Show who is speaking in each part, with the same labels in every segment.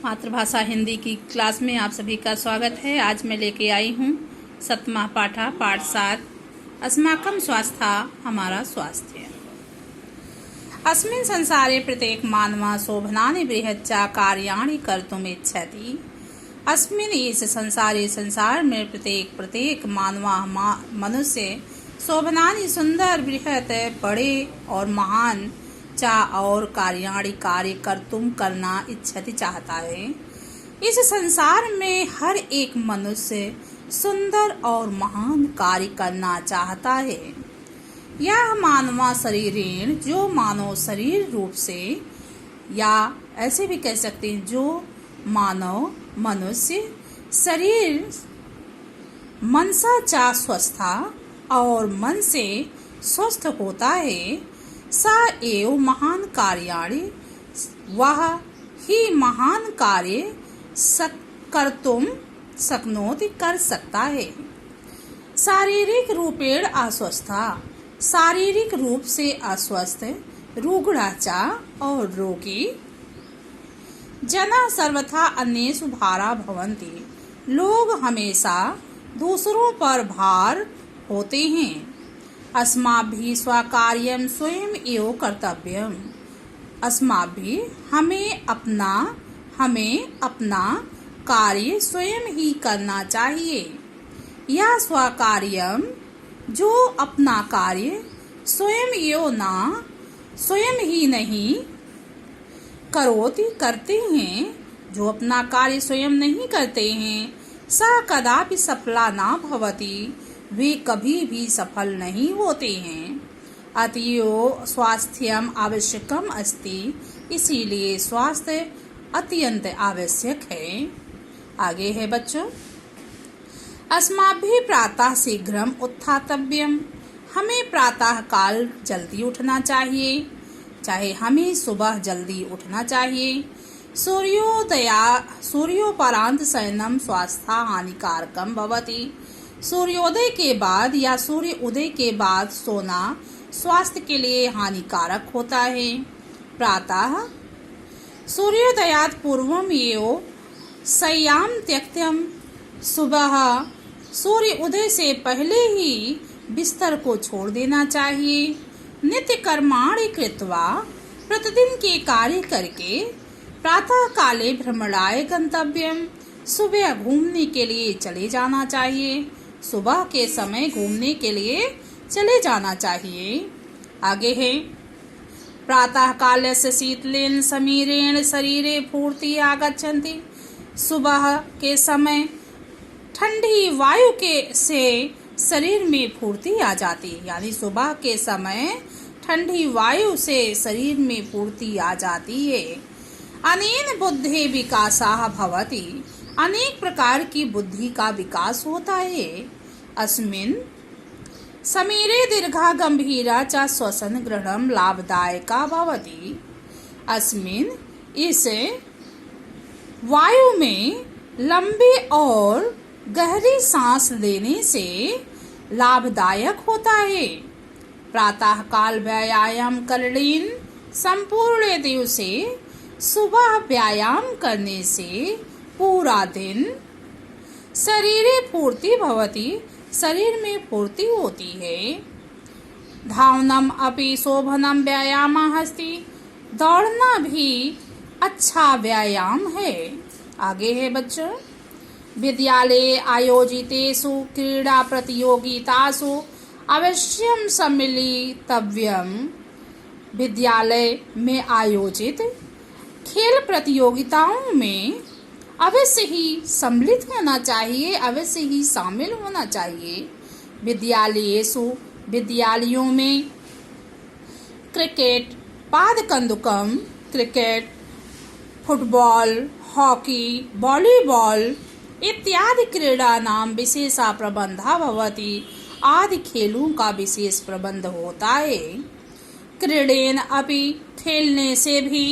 Speaker 1: मातृभाषा हिंदी की क्लास में आप सभी का स्वागत है। आज मैं लेके आई हूँ 7वां पाठा पाठ 7 अस्माकं स्वास्थ्य हमारा स्वास्थ्य। अस्मिन् संसारे प्रत्येक मानवा शोभनानि बृहच्चा कार्याणि कर्तुम् इच्छति। अस्मिन् इस संसार में प्रत्येक मानवा मनुष्य शोभनानि सुंदर बृहत बड़े और महान चा और कार्य कर्तुम करना इच्छति चाहता है। इस संसार में हर एक मनुष्य सुंदर और महान कार्य करना चाहता है। यह मानवा शरीरेण जो मानव शरीर रूप से या ऐसे भी कह सकते हैं जो मानव मनुष्य शरीर मनसा चा स्वस्था और मन से स्वस्थ होता है। सा एव महान कार्याणि वह ही महान कार्य कर्तुम शक्नोति कर सकता है। शारीरिक रूपेण अस्वस्था शारीरिक रूप से अस्वस्थ रुग्णाचा और रोगी जना सर्वथा अन्येषु भारा भवन्ति लोग हमेशा दूसरों पर भार होते हैं। अस्माभिः स्वकार्यं स्वयं एव कर्तव्यम् अस्माभिः हमें अपना कार्य स्वयं ही करना चाहिए। यह स्वकार्यम जो अपना कार्य स्वयं ही नहीं करोति करते हैं जो अपना कार्य स्वयं नहीं करते हैं सा कदापि सफला न भवति वे कभी भी सफल नहीं होते हैं। अतीव स्वास्थ्यम आवश्यकम अस्ति इसीलिए स्वास्थ्य अत्यंत आवश्यक है। आगे है बच्चों, अस्माभिः प्रातः शीघ्रम उत्थातव्यम हमें प्रातः काल जल्दी उठना चाहिए। चाहे हमें सुबह जल्दी उठना चाहिए। सूर्योपरांत शयनम स्वास्थ्य हानिकारकम भवति सूर्योदय के बाद या सूर्य उदय के बाद सोना स्वास्थ्य के लिए हानिकारक होता है। प्रातः सूर्योदयात् पूर्वम एव शय्यां त्यक्तव्यं सुबह सूर्य उदय से पहले ही बिस्तर को छोड़ देना चाहिए। नित्य कर्माणि कृत्वा प्रतिदिन के कार्य करके प्रातः काले भ्रमणाय गंतव्यम सुबह घूमने के लिए चले जाना चाहिए। सुबह के समय घूमने के लिए चले जाना चाहिए। आगे है प्रातः कालस्य शीतलेन समीरेण शरीरे फूर्ति आगच्छन्ति सुबह के समय ठंडी वायु के से शरीर में फूर्ति आ जाती है। यानी सुबह के समय ठंडी वायु से शरीर में फूर्ति आ जाती है। अनेन बुद्धि विकासः भवति अनेक प्रकार की बुद्धि का विकास होता है। अस्मिन् समीरे दीर्घा गंभीरा च श्वसन ग्रहणं लाभदायका भवति अस्मिन् इस वायु में लंबी और गहरी सांस लेने से लाभदायक होता है। प्रातः काल व्यायाम करणेन संपूर्ण दिवसे सुबह व्यायाम करने से पूरा दिन शरीरे फूर्ति भवति शरीर में फूर्ति होती है। धावनम अपि शोभनम व्यायामः अस्ति दौड़ना भी अच्छा व्यायाम है। आगे है बच्चों, विद्यालये आयोजितेषु क्रीडा प्रतियोगितासु अवश्यम सम्मिलितव्यम विद्यालय में आयोजित खेल प्रतियोगिताओं में अवश्य ही सम्मिलित होना चाहिए, अवश्य ही शामिल होना चाहिए। विद्यालयों में क्रिकेट पादकंदुकम क्रिकेट फुटबॉल हॉकी वॉलीबॉल इत्यादि क्रीडा नाम विशेषा प्रबंधा भवति आदि खेलों का विशेष प्रबंध होता है। क्रीडेन अपि खेलने से भी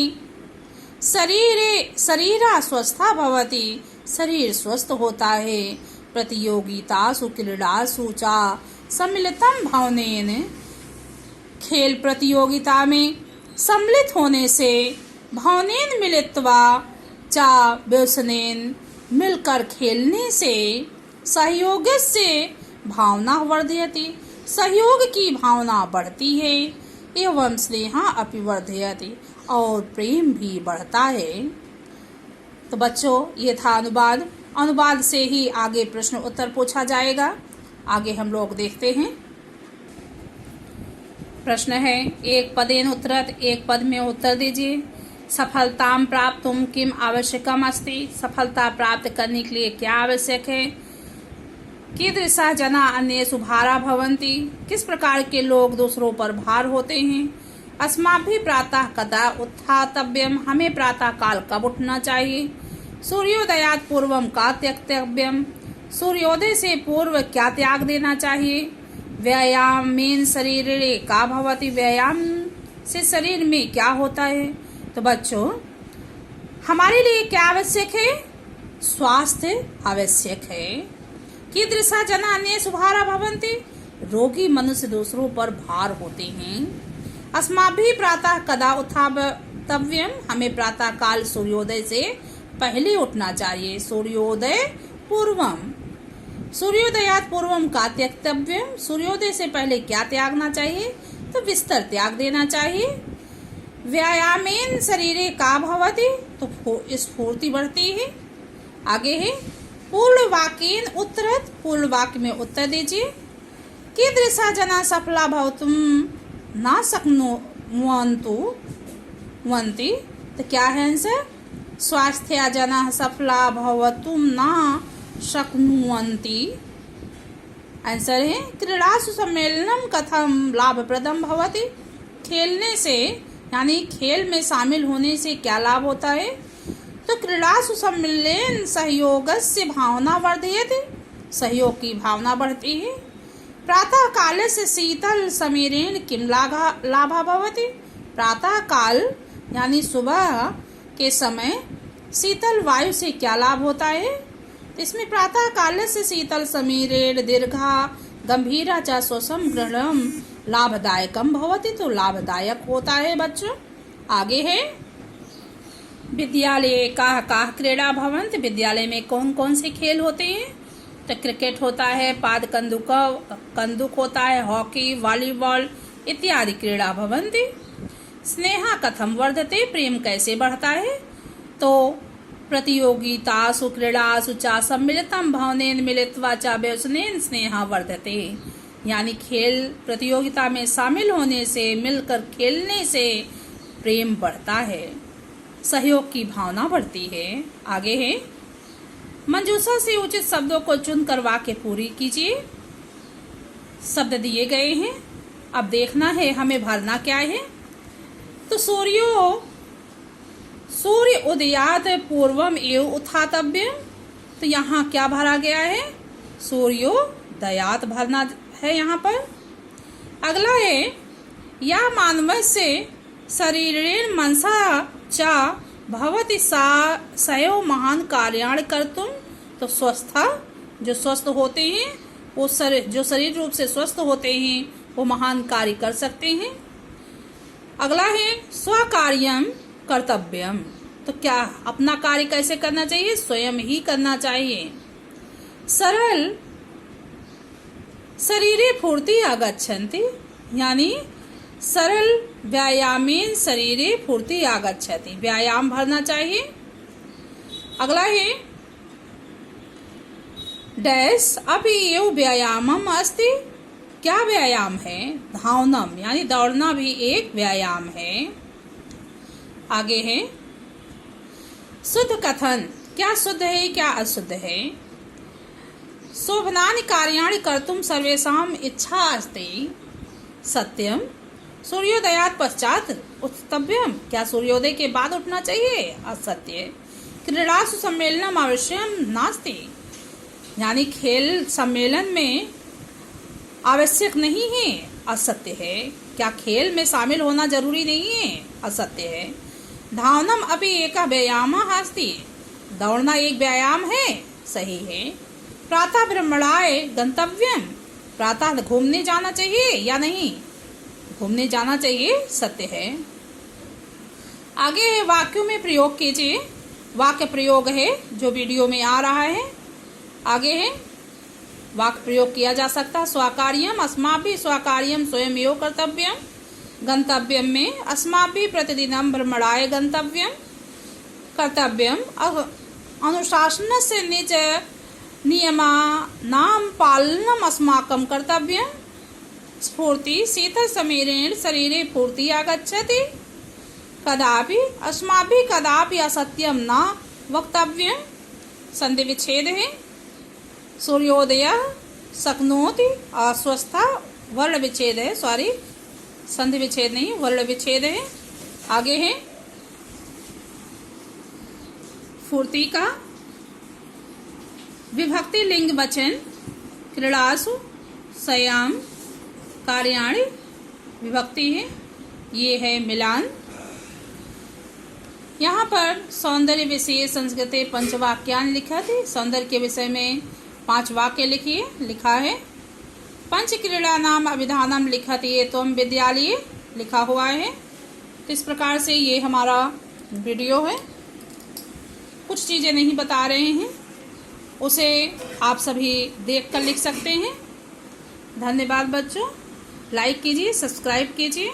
Speaker 1: शरीरा स्वस्था भवति शरीर स्वस्थ होता है। प्रतियोगितासु क्रीडासु च सम्मिलितं भवनेन खेल प्रतियोगिता में सम्मिलित होने से भवनेन मिलित्वा चा व्यसनेन मिलकर खेलने से सहयोगस्य भावना वर्धयति, सहयोग की भावना बढ़ती है, एवं स्नेहा अपि वर्धयति, और प्रेम भी बढ़ता है। तो बच्चों, ये था अनुवाद। अनुवाद से ही आगे प्रश्न उत्तर पूछा जाएगा। आगे हम लोग देखते हैं। प्रश्न है, एक पदेन उत्तरत, एक पद में उत्तर दीजिए। सफलतां प्राप्तुं किम आवश्यकम अस्ति, सफलता प्राप्त करने के लिए क्या आवश्यक है। कीदृशः जना अन्येषु भारा भवन्ति, किस प्रकार के लोग दूसरों पर भार होते हैं। अस्माभिः प्रातः कदा उत्थातव्यम, हमें प्रातः काल कब उठना चाहिए। सूर्योदयात् पूर्वम का त्यक्तव्यम, सूर्योदय से पूर्व क्या त्याग देना चाहिए। व्यायामेन शरीरे का भवति, व्यायाम से शरीर में क्या होता है। तो बच्चों, हमारे लिए क्या आवश्यक है, स्वास्थ्य आवश्यक है। कीदृशः जना अन्येषु भारा भवन्ति, रोगी मनुष्य दूसरों पर भार होते हैं। अस्माभिः प्रातः कदा उत्थातव्यम, हमें प्रातः काल सूर्योदय से पहले उठना चाहिए। सूर्योदय पूर्वम, सूर्योदयात् पूर्वम का त्यक्तव्यम, सूर्योदय से पहले क्या त्यागना चाहिए, तो बिस्तर त्याग देना चाहिए। व्यायामेन शरीरे का भवति, तो स्फूर्ति बढ़ती है। आगे है पूर्ण वाक्येन उत्तरत, पूर्ण वाक्य में उत्तर दीजिए। कीदृशः जना सफला भवितुं न शक्नुवन्ति, तो क्या है आंसर, स्वास्थ्या जना सफला भवितुं न शक्नुवन्ति। आंसर है क्रीडासु सम्मेलनम कथम लाभप्रदम भवति, खेलने से यानी खेल में शामिल होने से क्या लाभ होता है। तो क्रीडासु सम्मेलन सहयोगस्य भावना वर्धयति, सहयोग की भावना बढ़ती है। प्रातः काल से शीतल समीरेण किम लाभा भवति, प्रातः काल यानी सुबह के समय शीतल वायु से क्या लाभ होता है। इसमें प्रातः काल से शीतल समीरेण दीर्घा गंभीरा च श्वसम ग्रहणम लाभदायकम भवति, तो लाभदायक होता है बच्चों। आगे है विद्यालय का क्रीड़ा भवन्ति, विद्यालय में कौन कौन से खेल होते हैं। तो क्रिकेट होता है, पाद कंदुक होता है, हॉकी, वॉलीबॉल इत्यादि क्रीड़ा भवन्ति। स्नेहा कथम वर्धते, प्रेम कैसे बढ़ता है। तो प्रतियोगितासु क्रीडासु च सम्मिलितं भावनेन मिलित्वा च व्यसनेन स्नेहा वर्धते, यानी खेल प्रतियोगिता में शामिल होने से, मिलकर खेलने से प्रेम बढ़ता है, सहयोग की भावना बढ़ती है। आगे है मंजूषा से उचित शब्दों को चुनकर वाक्य पूरी कीजिए। शब्द दिए गए हैं, अब देखना है हमें भरना क्या है। तो सूर्य उदयात पूर्वम एव उत्थातव्यम, तो यहाँ क्या भरा गया है, सूर्योदयात भरना है यहाँ पर। अगला है या मानवस्य शरीरेण मनसा च भवति सयो महान कार्याणि कर्तुम, तो स्वस्था जो स्वस्थ होते हैं वो जो शरीर रूप से स्वस्थ होते हैं वो महान कार्य कर सकते हैं। अगला है स्वकार्यम कर्तव्यम, तो क्या अपना कार्य कैसे करना चाहिए, स्वयं ही करना चाहिए। सरल शरीरे फूर्ति आगच्छन्ति, यानी सरल व्यायामेन शरीरे फूर्ति आगच्छति, व्यायाम भरना चाहिए। अगला है डैश अपि एव व्यायामम अस्ति, क्या व्यायाम है, धावनम यानी दौड़ना भी एक व्यायाम है। आगे है शुद्ध कथन, क्या शुद्ध है क्या अशुद्ध है। शोभनानि कार्याणि कर्तुम सर्वेषाम इच्छा अस्ति, सत्यम। सूर्योदयात पश्चात उत्थातव्यम, क्या सूर्योदय के बाद उठना चाहिए, असत्य। क्रीडासु सम्मेलनम आवश्यम नास्ति, यानी खेल सम्मेलन में आवश्यक नहीं है, असत्य है। क्या खेल में शामिल होना जरूरी नहीं है, असत्य है। धावनम अपि एक व्यायामः अस्ति, दौड़ना एक व्यायाम है, सही है। प्रातः भ्रमणाय गंतव्यम, प्रातः घूमने जाना चाहिए या नहीं, घूमने जाना चाहिए, सत्य है। आगे वाक्यों में प्रयोग कीजिए। वाक्य प्रयोग है जो वीडियो में आ रहा है। आगे है वाक्य प्रयोग किया जा सकता है। स्वकार्यम अस्माभिः स्वकार्यम स्वयं एव कर्तव्यम। गंतव्यम में अस्माभिः प्रतिदिनं भ्रमणाय गंतव्यम कर्तव्यम। अनुशासनस्य निज नियमानां पालनम् अस्माकं कर्तव्यम। स्फूर्ति शीतलसमीरेण शरीरे फूर्ति आगच्छति। कदापि अस्माभिः कदापि असत्यं न वक्तव्यं। संधि विच्छेद है। सूर्योदयः शक्नोति अस्वस्था वर्ण विच्छेद है, सॉरी संधि विच्छेद नहीं, वर्ण विच्छेद है। आगे है फूर्ति का विभक्ति लिंग वचन क्रीड़ासु सयाम कार्याणि विभक्ति है, ये है मिलान। यहाँ पर सौंदर्य विषय संस्कृते पंचवाक्यान लिखा थे। सौंदर्य के विषय में 5 वाक्य लिखिए, लिखा है। पंच क्रीड़ा नाम अभिधानम लिखति त्वं विद्यालये लिखा हुआ है। तो इस प्रकार से ये हमारा वीडियो है। कुछ चीज़ें नहीं बता रहे हैं, उसे आप सभी देख कर लिख सकते हैं। धन्यवाद बच्चों। लाइक कीजिए, सब्सक्राइब कीजिए।